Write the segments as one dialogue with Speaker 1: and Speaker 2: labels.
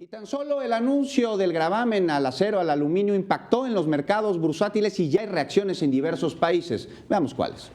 Speaker 1: Y tan solo el anuncio del gravamen al acero, al aluminio, impactó en los mercados bursátiles y ya hay reacciones en diversos países. Veamos cuáles.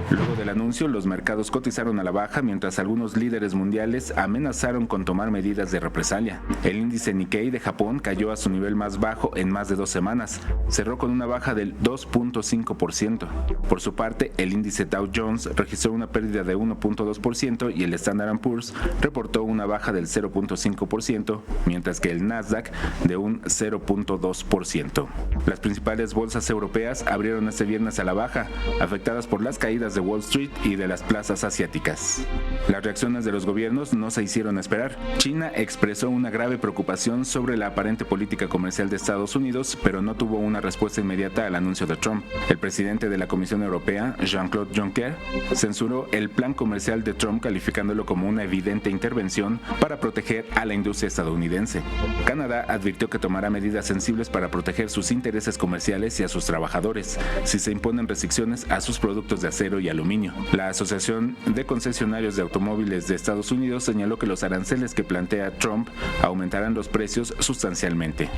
Speaker 2: Luego del anuncio, los mercados cotizaron a la baja mientras algunos líderes mundiales amenazaron con tomar medidas de represalia. El índice Nikkei de Japón cayó a su nivel más bajo en más de 2 semanas. Cerró con una baja del 2.5%. Por su parte, el índice Dow Jones registró una pérdida de 1.2% y el Standard & Poor's reportó una baja del 0.5%, mientras que el Nasdaq de un 0.2%. Las principales bolsas europeas abrieron este viernes a la baja, afectadas por las caídas de Wall Street y de las plazas asiáticas. Las reacciones de los gobiernos no se hicieron esperar. China expresó una grave preocupación sobre la aparente política comercial de Estados Unidos, pero no tuvo una respuesta inmediata al anuncio de Trump. El presidente de la Comisión Europea, Jean-Claude Juncker, censuró el plan comercial de Trump calificándolo como una evidente intervención para proteger a la industria estadounidense. Canadá advirtió que tomará medidas sensibles para proteger sus intereses comerciales y a sus trabajadores si se imponen restricciones a sus productos de acero y aluminio. La Asociación de Concesionarios de Automóviles de Estados Unidos señaló que los aranceles que plantea Trump aumentarán los precios sustancialmente.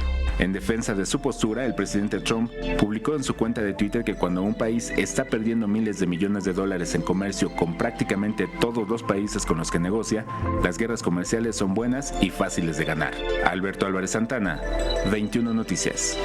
Speaker 2: En defensa de su postura, el presidente Trump publicó en su cuenta de Twitter que cuando un país está perdiendo miles de millones de dólares en comercio con prácticamente todos los países con los que negocia, las guerras comerciales son buenas y fáciles de ganar. Alberto Álvarez Santana, 21 Noticias.